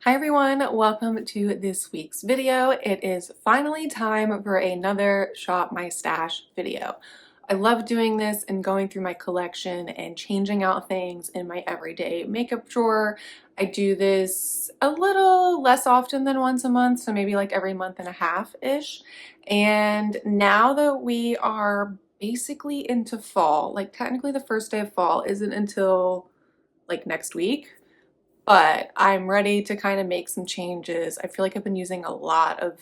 Hi everyone, welcome to this week's video. It is finally time for another Shop My Stash video. I love doing this and going through my collection and changing out things in my everyday makeup drawer. I do this a little less often than once a month, so maybe like every month and a half-ish. And now that we are basically into fall, like technically the first day of fall isn't until like next week, but I'm ready to kind of make some changes. I feel like I've been using a lot of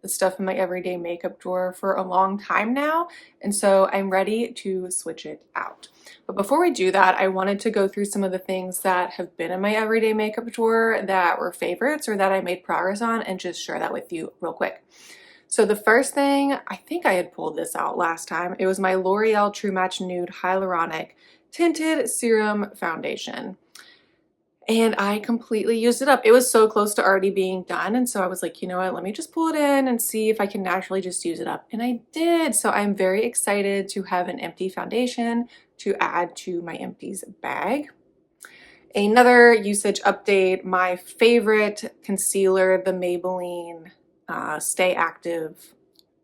the stuff in my everyday makeup drawer for a long time now, and so I'm ready to switch it out. But before we do that, I wanted to go through some of the things that have been in my everyday makeup drawer that were favorites or that I made progress on and just share that with you real quick. So the first thing, I think I had pulled this out last time, it was my L'Oreal True Match Nude Hyaluronic Tinted Serum Foundation. And I completely used it up. It was so close to already being done. And so I was like, you know what, let me just pull it in and see if I can naturally just use it up. And I did. So I'm very excited to have an empty foundation to add to my empties bag. Another usage update, my favorite concealer, the Maybelline Stay Active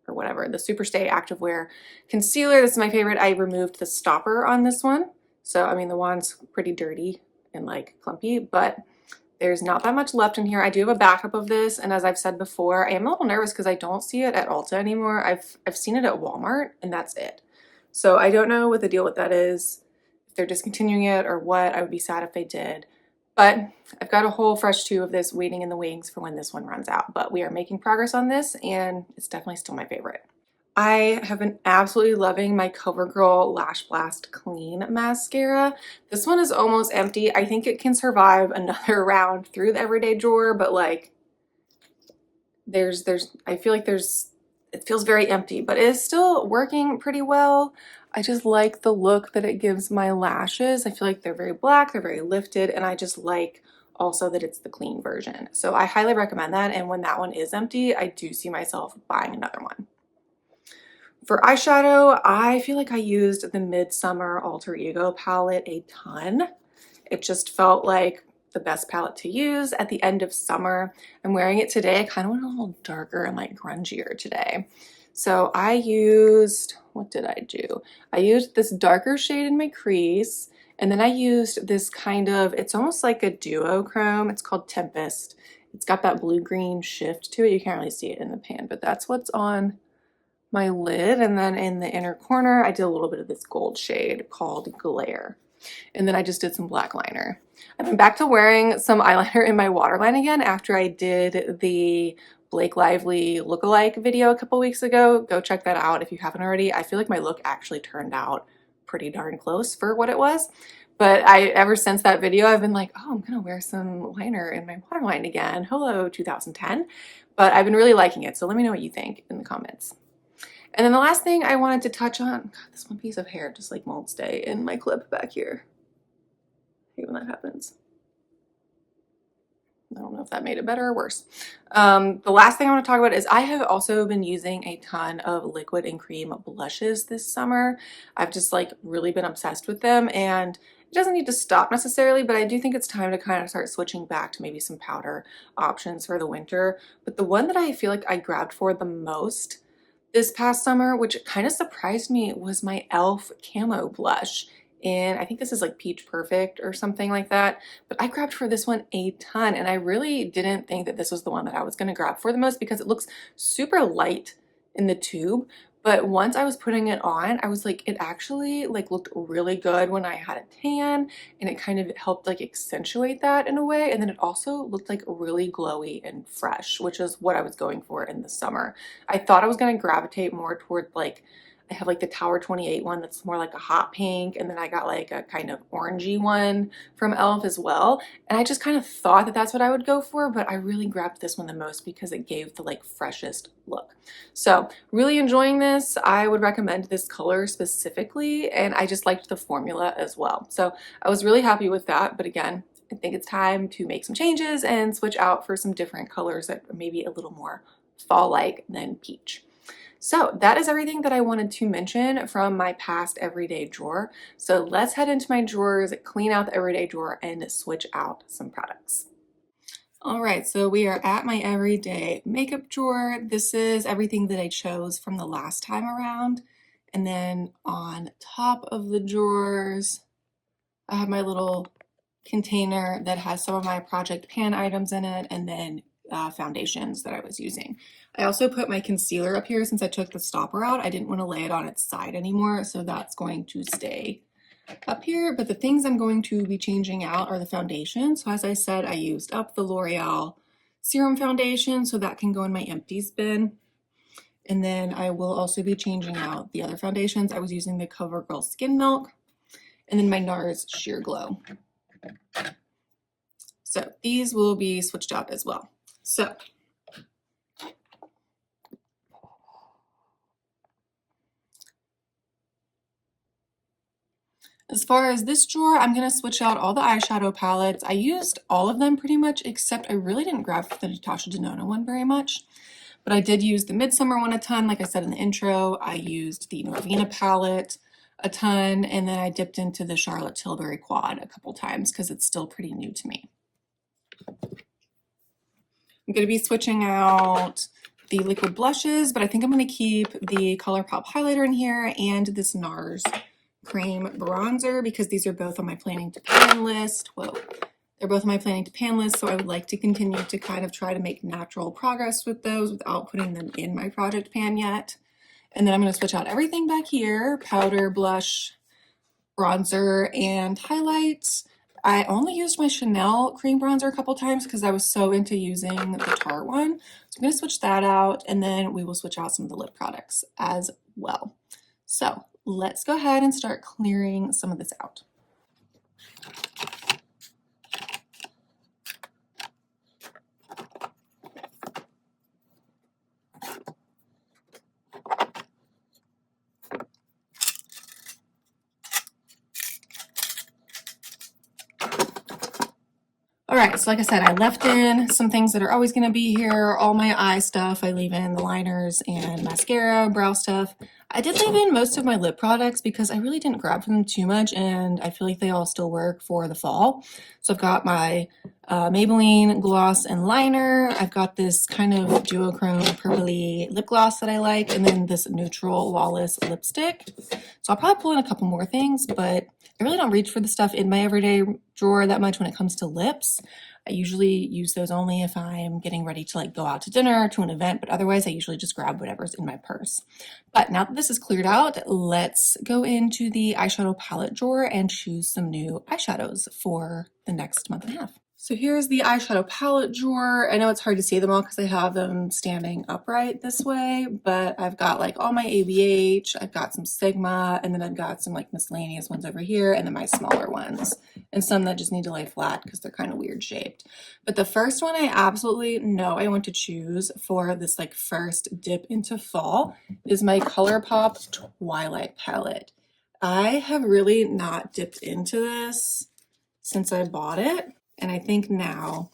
or whatever, the Super Stay Activewear concealer. This is my favorite. I removed the stopper on this one. So, I mean, the wand's pretty dirty and like clumpy, but there's not that much left in here. I do have a backup of this, and as I've said before, I am a little nervous because I don't see it at Ulta anymore. I've seen it at Walmart, and that's it. So I don't know what the deal with that is, if they're discontinuing it or what. I would be sad if they did. But I've got a whole fresh tube of this waiting in the wings for when this one runs out. But we are making progress on this, and it's definitely still my favorite. I have been absolutely loving my CoverGirl Lash Blast Clean Mascara. This one is almost empty. I think it can survive another round through the everyday drawer, but like I feel like it feels very empty, but it is still working pretty well. I just like the look that it gives my lashes. I feel like they're very black, they're very lifted, and I just like also that it's the clean version. So I highly recommend that, and when that one is empty, I do see myself buying another one. For eyeshadow, I feel like I used the Midsummer Alter Ego palette a ton. It just felt like the best palette to use at the end of summer. I'm wearing it today. I kind of went a little darker and like grungier today. So I used, what did I do? I used this darker shade in my crease, and then I used this kind of, it's almost like a duochrome. It's called Tempest. It's got that blue-green shift to it. You can't really see it in the pan, but that's what's on my lid. And then in the inner corner, I did a little bit of this gold shade called Glare. And then I just did some black liner. I've been back to wearing some eyeliner in my waterline again after I did the Blake Lively lookalike video a couple weeks ago. Go check that out if you haven't already. I feel like my look actually turned out pretty darn close for what it was. But ever since that video, I've been like, oh, I'm gonna wear some liner in my waterline again. Hello, 2010. But I've been really liking it, so let me know what you think in the comments. And then the last thing I wanted to touch on, God, this one piece of hair just like won't stay in my clip back here. I hate when that happens. I don't know if that made it better or worse. The last thing I want to talk about is I have also been using a ton of liquid and cream blushes this summer. I've just like really been obsessed with them, and it doesn't need to stop necessarily, but I do think it's time to kind of start switching back to maybe some powder options for the winter. But the one that I feel like I grabbed for the most this past summer, which kind of surprised me, was my e.l.f. Camo Blush. And I think this is like Peach Perfect or something like that. But I grabbed for this one a ton, and I really didn't think that this was the one that I was going to grab for the most because it looks super light in the tube. But once I was putting it on, I was like, it actually like looked really good when I had a tan, and it kind of helped like accentuate that in a way. And then it also looked like really glowy and fresh, which is what I was going for in the summer. I thought I was going to gravitate more toward like, I have like the Tower 28 one that's more like a hot pink, and then I got like a kind of orangey one from e.l.f. as well. And I just kind of thought that that's what I would go for, but I really grabbed this one the most because it gave the like freshest look. So really enjoying this. I would recommend this color specifically, and I just liked the formula as well. So I was really happy with that, but again, I think it's time to make some changes and switch out for some different colors that are maybe a little more fall-like than peach. So that is everything that I wanted to mention from my past everyday drawer. So let's head into my drawers, clean out the everyday drawer, and switch out some products. All right, so we are at my everyday makeup drawer. This is everything that I chose from the last time around. And then on top of the drawers, I have my little container that has some of my Project Pan items in it, and then foundations that I was using. I also put my concealer up here since I took the stopper out. I didn't want to lay it on its side anymore, so that's going to stay up here. But the things I'm going to be changing out are the foundation. So as I said, I used up the L'Oreal Serum Foundation, so that can go in my empties bin. And then I will also be changing out the other foundations. I was using the CoverGirl Skin Milk, and then my NARS Sheer Glow. So these will be switched out as well. So as far as this drawer, I'm going to switch out all the eyeshadow palettes. I used all of them pretty much, except I really didn't grab the Natasha Denona one very much. But I did use the Midsummer one a ton. Like I said in the intro, I used the Norvina palette a ton, and then I dipped into the Charlotte Tilbury Quad a couple times because it's still pretty new to me. I'm going to be switching out the liquid blushes, but I think I'm going to keep the ColourPop highlighter in here and this NARS cream bronzer because these are both on my planning to pan list. Whoa. They're both on my planning to pan list, so I would like to continue to kind of try to make natural progress with those without putting them in my project pan yet. And then I'm going to switch out everything back here, powder, blush, bronzer, and highlights. I only used my Chanel cream bronzer a couple times because I was so into using the Tarte one. So I'm going to switch that out, and then we will switch out some of the lip products as well. So let's go ahead and start clearing some of this out. All right, so like I said, I left in some things that are always going to be here. All my eye stuff, I leave in the liners and mascara, brow stuff. I did leave in most of my lip products because I really didn't grab them too much, and I feel like they all still work for the fall. So I've got my Maybelline gloss and liner. I've got this kind of duochrome purpley lip gloss that I like, and then this neutral Lawless lipstick. So I'll probably pull in a couple more things, but I really don't reach for the stuff in my everyday drawer that much when it comes to lips. I usually use those only if I'm getting ready to like go out to dinner or to an event, but otherwise I usually just grab whatever's in my purse. But now that this is cleared out, let's go into the eyeshadow palette drawer and choose some new eyeshadows for the next month and a half. So here's the eyeshadow palette drawer. I know it's hard to see them all because I have them standing upright this way, but I've got like all my ABH, I've got some Sigma, and then I've got some like miscellaneous ones over here, and then my smaller ones, and some that just need to lay flat because they're kind of weird shaped. But the first one I absolutely know I want to choose for this like first dip into fall is my ColourPop Twilight palette. I have really not dipped into this since I bought it. And I think now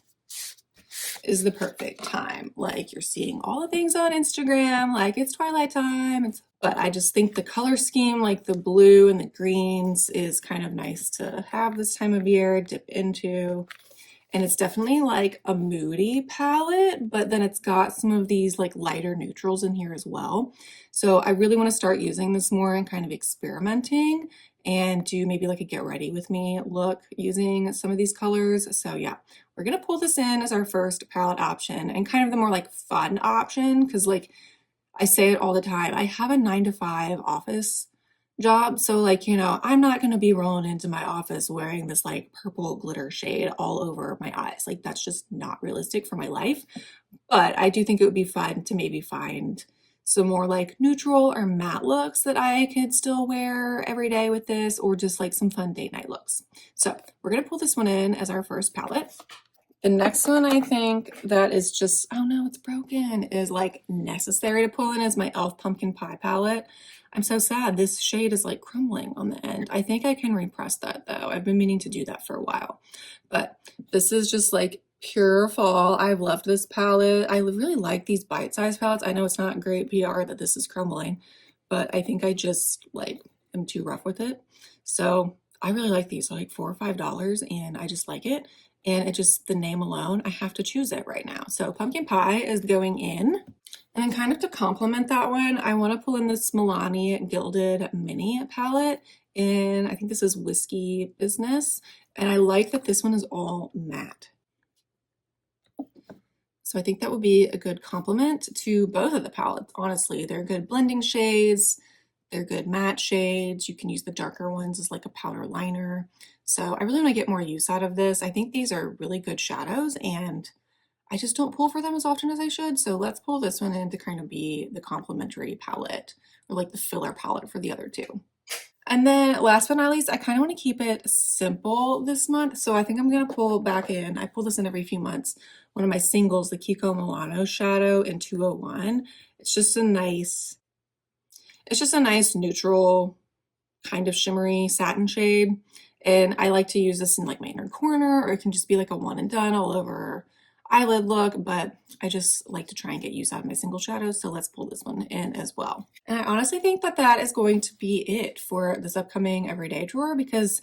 is the perfect time. Like you're seeing all the things on Instagram, like it's twilight time. But I just think the color scheme, like the blue and the greens, is kind of nice to have this time of year, dip into. And it's definitely like a moody palette, but then it's got some of these like lighter neutrals in here as well. So I really want to start using this more and kind of experimenting and do maybe like a get ready with me look using some of these colors. So yeah, we're going to pull this in as our first palette option and kind of the more like fun option. Cause like I say it all the time, I have a 9-to-5 office job. So like, you know, I'm not going to be rolling into my office wearing this like purple glitter shade all over my eyes. Like that's just not realistic for my life. But I do think it would be fun to maybe find some more like neutral or matte looks that I could still wear every day with this, or just like some fun date night looks. So we're going to pull this one in as our first palette. The next one I think that is just, oh no, it's broken, is like necessary to pull in is my e.l.f. Pumpkin Pie palette. I'm so sad. This shade is like crumbling on the end. I think I can repress that though. I've been meaning to do that for a while. But this is just like pure fall. I've loved this palette. I really like these bite-sized palettes. I know it's not great PR that this is crumbling, but I think I just like am too rough with it. So I really like these, like $4 or $5, and I just like it. and it just, the name alone, I have to choose it right now. So Pumpkin Pie is going in. And then kind of to complement that one, I want to pull in this Milani Gilded Mini palette. And I think this is Whiskey Business. And I like that this one is all matte. So I think that would be a good complement to both of the palettes. Honestly, they're good blending shades. They're good matte shades. You can use the darker ones as like a powder liner. So I really want to get more use out of this. I think these are really good shadows, and I just don't pull for them as often as I should. So let's pull this one in to kind of be the complementary palette, or like the filler palette for the other two. And then last but not least, I kind of want to keep it simple this month. So I think I'm going to pull back in, I pull this in every few months, one of my singles, the Kiko Milano Shadow in 201. It's just a nice neutral kind of shimmery satin shade. And I like to use this in like my inner corner, or it can just be like a one and done all over eyelid look, but I just like to try and get use out of my single shadows. So let's pull this one in as well. And I honestly think that that is going to be it for this upcoming everyday drawer, because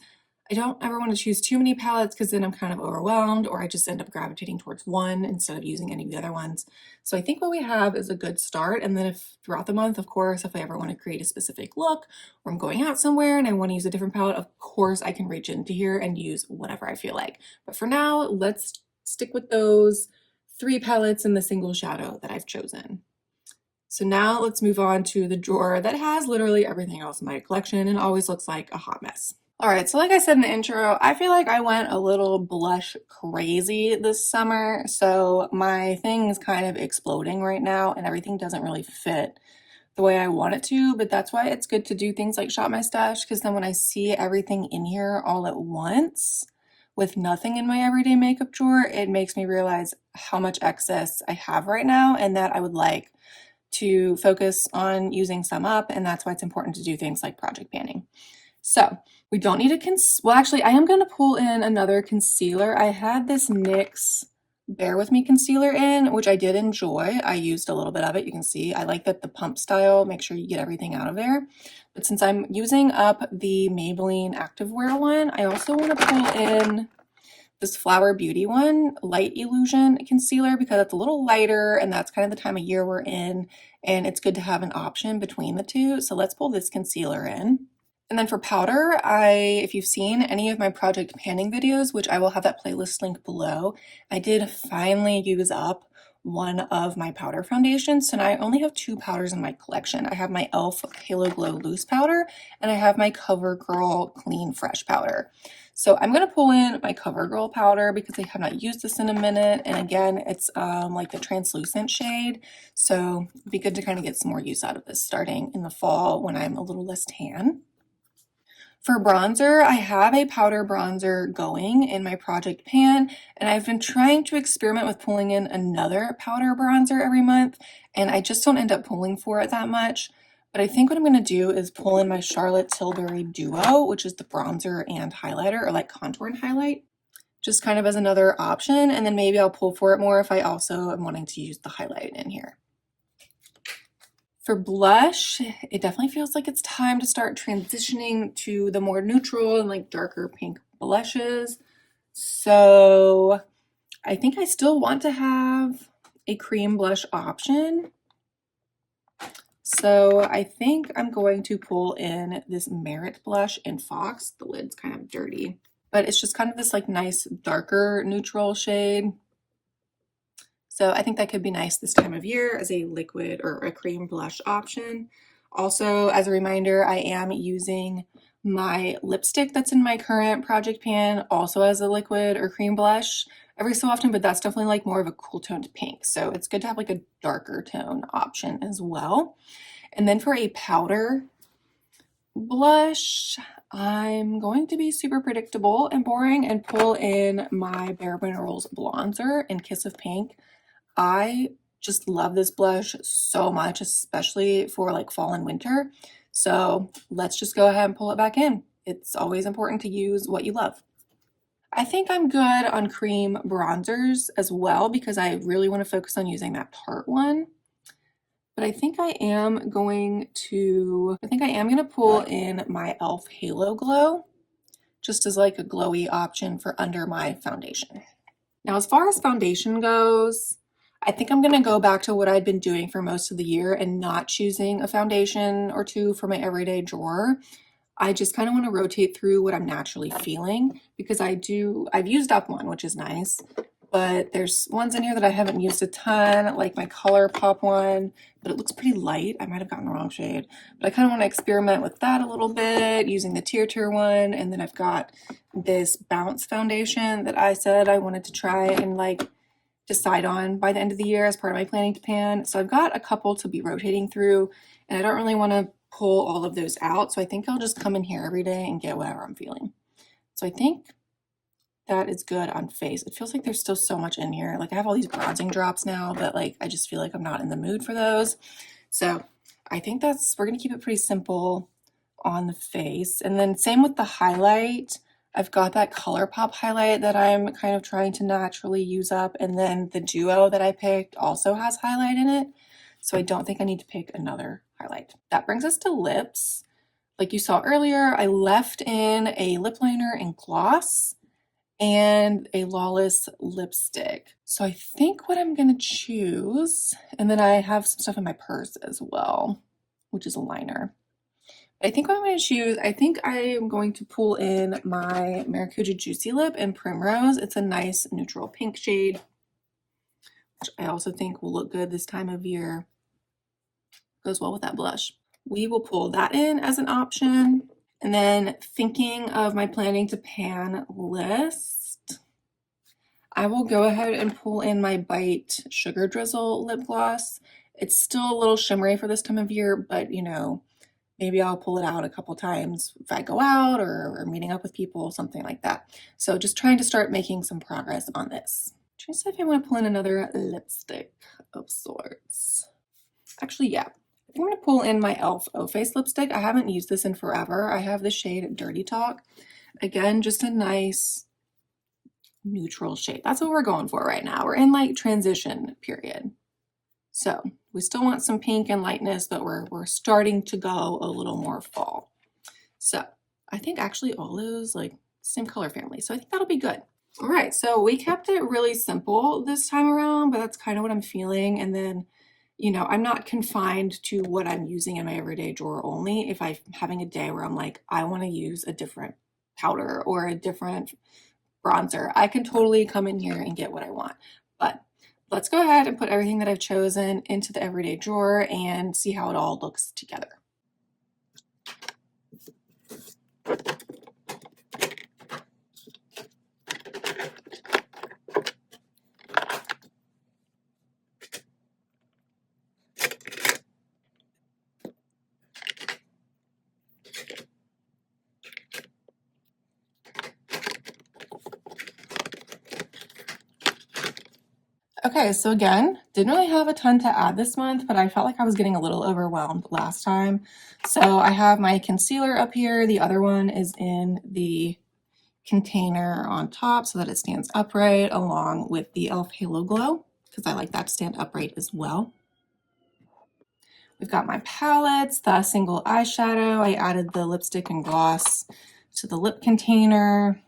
I don't ever want to choose too many palettes, because then I'm kind of overwhelmed, or I just end up gravitating towards one instead of using any of the other ones. So I think what we have is a good start. And then if throughout the month, of course, if I ever want to create a specific look, or I'm going out somewhere and I want to use a different palette, of course I can reach into here and use whatever I feel like. But for now, let's stick with those 3 palettes in the single shadow that I've chosen. So now let's move on to the drawer that has literally everything else in my collection and always looks like a hot mess. All right, so like I said in the intro, I feel like I went a little blush crazy this summer. So my thing is kind of exploding right now, and everything doesn't really fit the way I want it to, but that's why it's good to do things like Shop My Stash, because then when I see everything in here all at once with nothing in my everyday makeup drawer, it makes me realize how much excess I have right now, and that I would like to focus on using some up, and that's why it's important to do things like project panning. So we don't need a well, actually, I am going to pull in another concealer. I had this NYX Bare With Me concealer in, which I did enjoy. I used a little bit of it. You can see I like that the pump style, make sure you get everything out of there. But since I'm using up the Maybelline Activewear one, I also want to pull in this Flower Beauty one, Light Illusion concealer, because it's a little lighter, and that's kind of the time of year we're in, and it's good to have an option between the two. So let's pull this concealer in. And then for powder, if you've seen any of my project panning videos, which I will have that playlist link below, I did finally use up one of my powder foundations. So now I only have 2 powders in my collection. I have my e.l.f. Halo Glow Loose Powder, and I have my CoverGirl Clean Fresh Powder. So I'm going to pull in my CoverGirl powder because I have not used this in a minute. And again, it's like the translucent shade. So it'd be good to kind of get some more use out of this starting in the fall when I'm a little less tan. For bronzer, I have a powder bronzer going in my project pan, and I've been trying to experiment with pulling in another powder bronzer every month, and I just don't end up pulling for it that much. But I think what I'm going to do is pull in my Charlotte Tilbury Duo, which is the bronzer and highlighter, or like contour and highlight, just kind of as another option, and then maybe I'll pull for it more if I also am wanting to use the highlight in here. For blush, it definitely feels like it's time to start transitioning to the more neutral and like darker pink blushes. So I think I still want to have a cream blush option. So I think I'm going to pull in this Merit blush in Fox. The lid's kind of dirty, but it's just kind of this like nice darker neutral shade. So I think that could be nice this time of year as a liquid or a cream blush option. Also, as a reminder, I am using my lipstick that's in my current project pan also as a liquid or cream blush every so often, but that's definitely like more of a cool toned pink. So it's good to have like a darker tone option as well. And then for a powder blush, I'm going to be super predictable and boring and pull in my Bare Minerals bronzer in Kiss of Pink. I just love this blush so much, especially for like fall and winter. So let's just go ahead and pull it back in. It's always important to use what you love. I think I'm good on cream bronzers as well because I really want to focus on using that Tarte one. But I think I am going to pull in my e.l.f. Halo Glow just as like a glowy option for under my foundation. Now, as far as foundation goes, I think I'm gonna go back to what I'd been doing for most of the year and not choosing a foundation or two for my everyday drawer. I just kind of want to rotate through what I'm naturally feeling because I've used up one, which is nice, but there's ones in here that I haven't used a ton, like my ColourPop one, but it looks pretty light. I might have gotten the wrong shade, but I kind of want to experiment with that a little bit using the Tier one. And then I've got this Bounce foundation that I said I wanted to try and like decide on by the end of the year as part of my planning to pan. So I've got a couple to be rotating through, and I don't really want to pull all of those out. So I think I'll just come in here every day and get whatever I'm feeling. So I think that is good on face. It feels like there's still so much in here. Like I have all these bronzing drops now, but like I just feel like I'm not in the mood for those. So I think we're gonna keep it pretty simple on the face. And then same with the highlight. I've got that ColourPop highlight that I'm kind of trying to naturally use up. And then the Duo that I picked also has highlight in it. So I don't think I need to pick another highlight. That brings us to lips. Like you saw earlier, I left in a lip liner and gloss and a Lawless lipstick. So I think what I'm gonna choose, and then I have some stuff in my purse as well, which is a liner. I think what I'm going to choose, I think I am going to pull in my Maracuja Juicy Lip in Primrose. It's a nice neutral pink shade, which I also think will look good this time of year. Goes well with that blush. We will pull that in as an option. And then thinking of my planning to pan list, I will go ahead and pull in my Bite Sugar Drizzle lip gloss. It's still a little shimmery for this time of year, but you know, maybe I'll pull it out a couple times if I go out or meeting up with people, something like that. So just trying to start making some progress on this. Trying to see if I want to pull in another lipstick of sorts. Actually, yeah. I think I'm going to pull in my e.l.f. O-Face lipstick. I haven't used this in forever. I have the shade Dirty Talk. Again, just a nice neutral shade. That's what we're going for right now. We're in like transition period. So we still want some pink and lightness, but we're starting to go a little more fall. So I think actually all those like same color family. So I think that'll be good. All right, so we kept it really simple this time around, but that's kind of what I'm feeling. And then, you know, I'm not confined to what I'm using in my everyday drawer only. If I'm having a day where I'm like, I want to use a different powder or a different bronzer, I can totally come in here and get what I want. But let's go ahead and put everything that I've chosen into the everyday drawer and see how it all looks together. Okay, so again, didn't really have a ton to add this month, but I felt like I was getting a little overwhelmed last time. So I have my concealer up here. The other one is in the container on top so that it stands upright, along with the e.l.f. Halo Glow, because I like that to stand upright as well. We've got my palettes, the single eyeshadow. I added the lipstick and gloss to the lip container.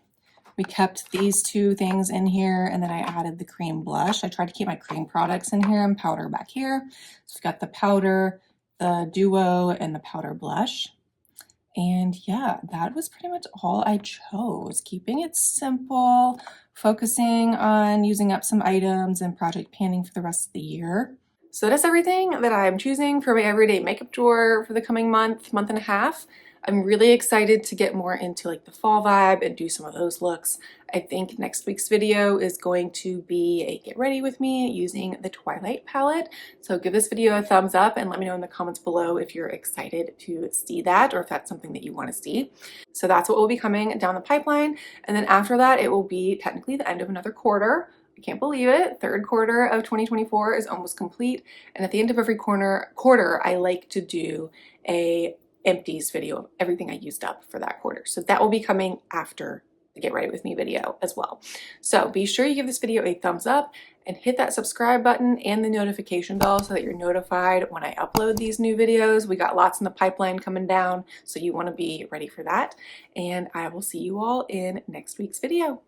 We kept these two things in here, and then I added the cream blush. I tried to keep my cream products in here and powder back here. So we've got the powder, the Duo, and the powder blush. And yeah, that was pretty much all I chose. Keeping it simple, focusing on using up some items and project panning for the rest of the year. So that is everything that I'm choosing for my everyday makeup drawer for the coming month and a half. I'm really excited to get more into like the fall vibe and do some of those looks. I think next week's video is going to be a get ready with me using the Twilight palette. So give this video a thumbs up and let me know in the comments below if you're excited to see that or if that's something that you want to see. So that's what will be coming down the pipeline. And then after that, it will be technically the end of another quarter. I can't believe it. Third quarter of 2024 is almost complete. And at the end of every quarter, I like to do a empties video of everything I used up for that quarter. So that will be coming after the Get Ready With Me video as well. So be sure you give this video a thumbs up and hit that subscribe button and the notification bell so that you're notified when I upload these new videos. We got lots in the pipeline coming down, so you want to be ready for that. And I will see you all in next week's video.